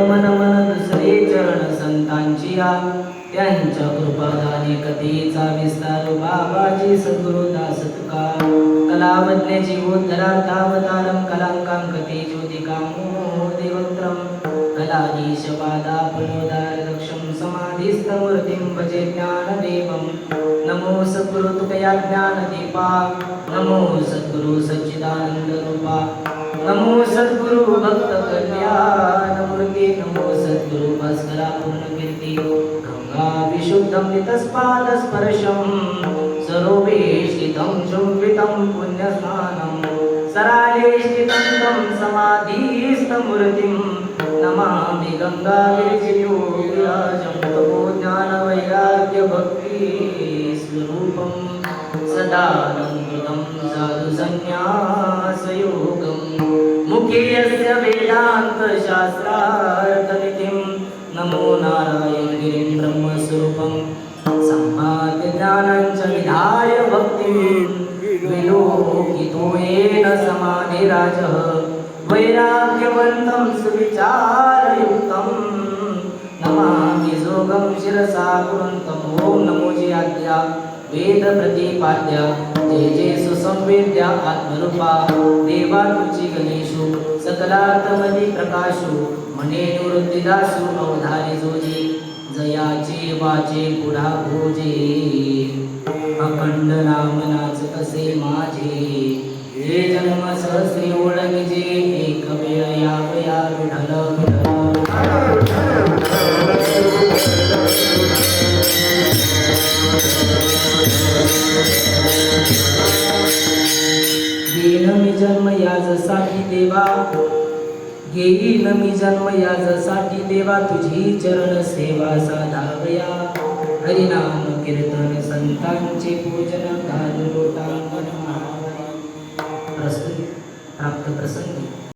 मन मन दुसरे चरण संतांची त्यांच्या कृपादाने कथेचा विस्तार बाबाजी सद्गुरु दास तुकार कलावज्ञ जीवोद्धरार्थावतारम कलांकां कथे ज्योतिकामो देवत्रम कलाधीश पादापनोदार दक्षं समाधिस्थमूर्तिं भजे ज्ञानदेवं नमो सद्गुरु तुकया ज्ञानदीपा नमो सद्गुरु सच्चिदानंद रूपा नमो सद्गुरु भक्त कल्याणमूर्ती नमो सद्गुरु भास्करा पूर्णकीर्ती गंगा विशुद्धं नितस्पाद स्पर्शं सरोवे स्थितं चुंबितं पुण्यस्नानं सराले स्थितं तं समाधिस्थमूर्तिं नमामि गंगा विरजयोगिराजं तपो ज्ञान वैराग्य भक्ति स्वरूपं सदानन्दं साधु संन्यासयोगं मुखे यस्य वेदान्त शास्त्रार्थनिधिं नमो नारायण गिरिं ब्रह्मस्वरूपं सम्माद्य ज्ञानं च विधाय भक्तिं विलोकितो येन समाधिराजः वैराग्यवन्तं सुविचारयुक्तं नमामि योगं शिरसा कुर्वन्तं ॐ नमो जय आद्या वेद प्रतिपाद्या जय जय सुसंवेद्या आत्मरूपा देवा तुझी गणेशो सकलार्थमती प्रकाशो मने निवृत्तिदासो अवधारी जोजी जयाचे वाचे पुढा भोजे अखंड नाम नाच कसे माझे हे जन्म सहस्री ओळखजे एक वेळ यावया विठ्ठल घेईन मी जन्म याजसाठी देवा घेईन मी जन्म याजसाठी देवा तुझी चरण सेवा साधावया हरिनाम कीर्तन संतांचे पूजन घालून लोटांगण प्रस्तुत प्राप्त प्रसंग